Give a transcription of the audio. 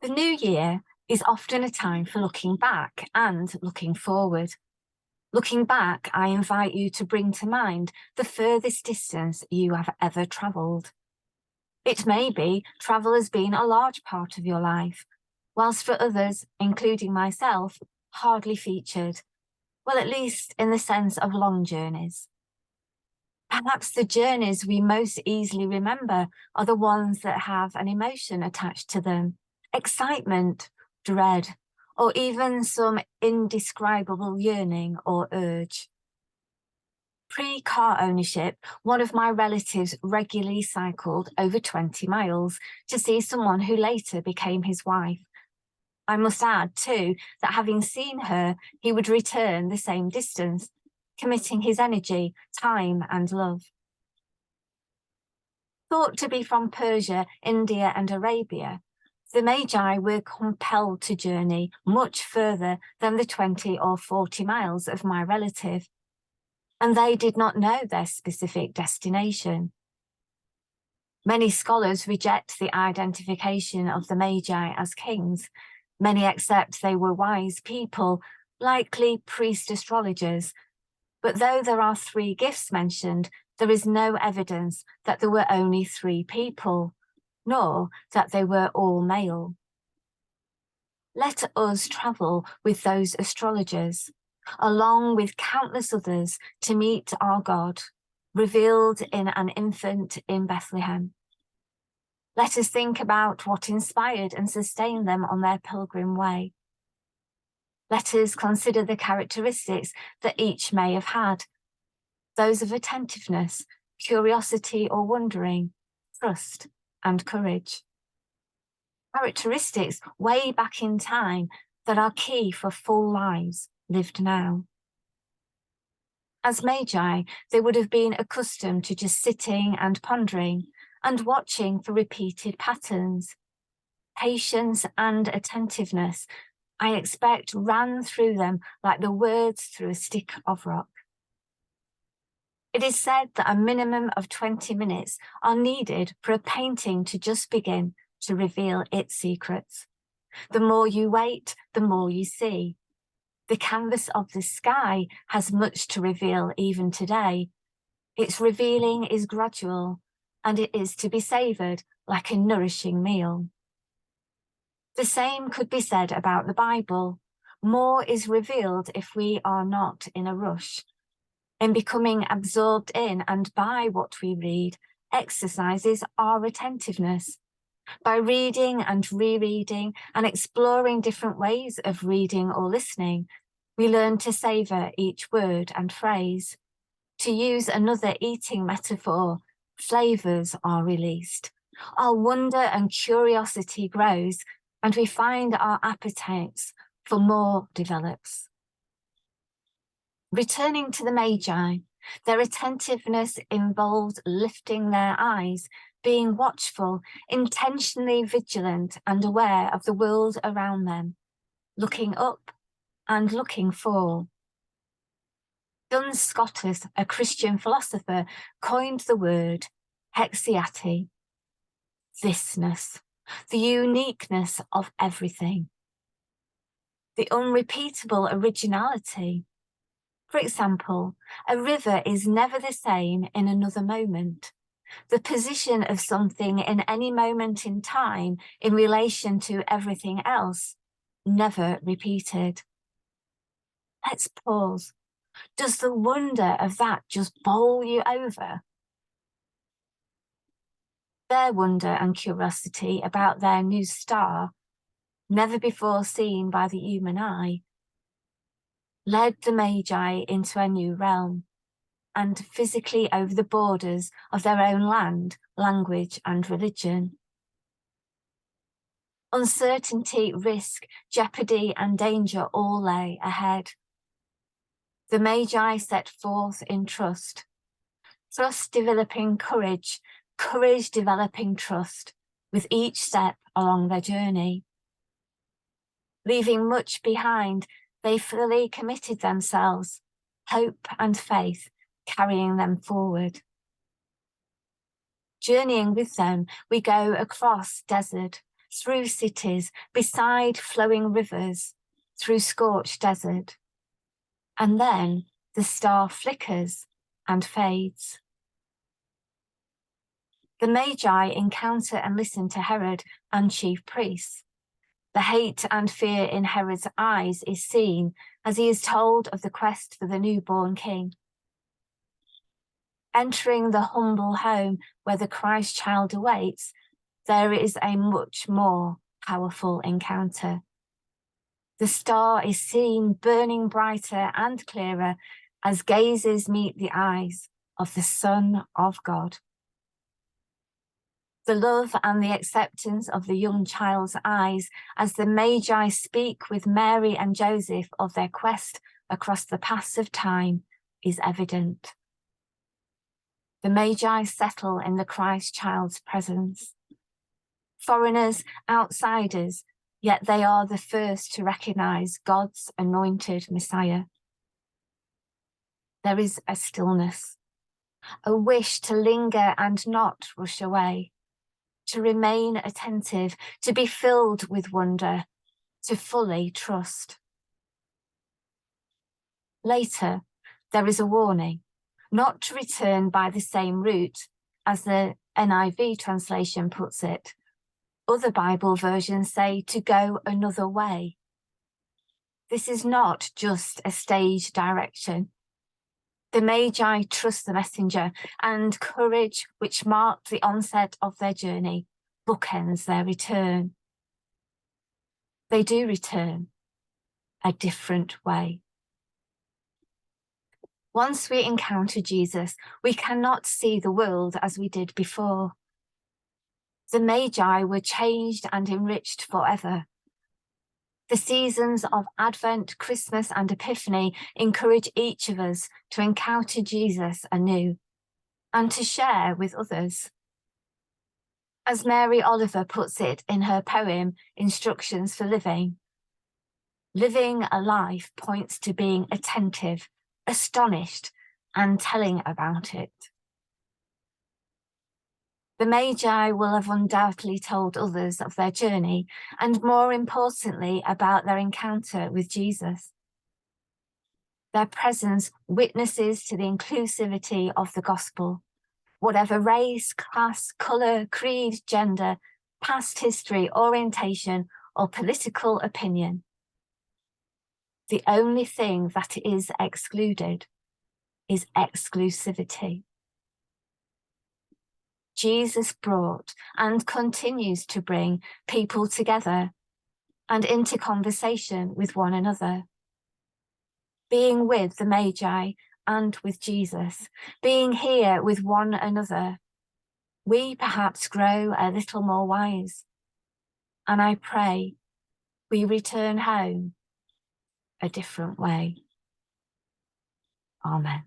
The new year is often a time for looking back and looking forward. Looking back, I invite you to bring to mind the furthest distance you have ever travelled. It may be travel has been a large part of your life, whilst for others, including myself, hardly featured, well, at least in the sense of long journeys. Perhaps the journeys we most easily remember are the ones that have an emotion attached to them, excitement, dread, or even some indescribable yearning or urge. Pre-car ownership, one of my relatives regularly cycled over 20 miles to see someone who later became his wife. I must add, too, that having seen her, he would return the same distance, committing his energy, time, and love. Thought to be from Persia, India, and Arabia, the Magi were compelled to journey much further than the 20 or 40 miles of my relative, and they did not know their specific destination. Many scholars reject the identification of the Magi as kings. Many accept they were wise people, likely priest-astrologers. But though there are 3 gifts mentioned, there is no evidence that there were only 3 people, nor that they were all male. Let us travel with those astrologers, along with countless others, to meet our God, revealed in an infant in Bethlehem. Let us think about what inspired and sustained them on their pilgrim way. Let us consider the characteristics that each may have had, those of attentiveness, curiosity or wondering, trust and courage. Characteristics way back in time that are key for full lives lived now. As Magi, they would have been accustomed to just sitting and pondering and watching for repeated patterns. Patience and attentiveness, I expect, ran through them like the words through a stick of rock. It is said that a minimum of 20 minutes are needed for a painting to just begin to reveal its secrets. The more you wait, the more you see. The canvas of the sky has much to reveal even today. Its revealing is gradual, and it is to be savoured like a nourishing meal. The same could be said about the Bible. More is revealed if we are not in a rush. In becoming absorbed in and by what we read exercises our attentiveness. By reading and rereading and exploring different ways of reading or listening, we learn to savour each word and phrase. To use another eating metaphor, flavours are released. Our wonder and curiosity grows, and we find our appetites for more develops. Returning to the Magi, their attentiveness involved lifting their eyes, being watchful, intentionally vigilant and aware of the world around them, looking up and looking for. Duns Scotus, a Christian philosopher, coined the word hexiati, thisness, the uniqueness of everything, the unrepeatable originality. For example, a river is never the same in another moment. The position of something in any moment in time in relation to everything else, never repeated. Let's pause. Does the wonder of that just bowl you over? Their wonder and curiosity about their new star, never before seen by the human eye, led the Magi into a new realm, and physically over the borders of their own land, language, and religion. Uncertainty, risk, jeopardy, and danger all lay ahead. The Magi set forth in trust, trust developing courage, courage developing trust, with each step along their journey. Leaving much behind, they fully committed themselves, hope and faith carrying them forward. Journeying with them, we go across desert, through cities, beside flowing rivers, through scorched desert. And then the star flickers and fades. The Magi encounter and listen to Herod and chief priests. The hate and fear in Herod's eyes is seen as he is told of the quest for the newborn king. Entering the humble home where the Christ child awaits, there is a much more powerful encounter. The star is seen burning brighter and clearer as gazes meet the eyes of the Son of God. The love and the acceptance of the young child's eyes as the Magi speak with Mary and Joseph of their quest across the paths of time is evident. The Magi settle in the Christ child's presence. Foreigners, outsiders, yet they are the first to recognize God's anointed Messiah. There is a stillness, a wish to linger and not rush away, to remain attentive, to be filled with wonder, to fully trust. Later, there is a warning, not to return by the same route, as the NIV translation puts it. Other Bible versions say to go another way. This is not just a stage direction. The Magi trust the messenger, and courage, which marked the onset of their journey, bookends their return. They do return a different way. Once we encounter Jesus, we cannot see the world as we did before. The Magi were changed and enriched forever. The seasons of Advent, Christmas, and Epiphany encourage each of us to encounter Jesus anew and to share with others. As Mary Oliver puts it in her poem, Instructions for Living, living a life points to being attentive, astonished, and telling about it. The Magi will have undoubtedly told others of their journey, and more importantly, about their encounter with Jesus. Their presence witnesses to the inclusivity of the gospel. Whatever race, class, colour, creed, gender, past history, orientation, or political opinion. The only thing that is excluded is exclusivity. Jesus brought and continues to bring people together and into conversation with one another. Being with the Magi and with Jesus, being here with one another, we perhaps grow a little more wise. And I pray we return home a different way. Amen.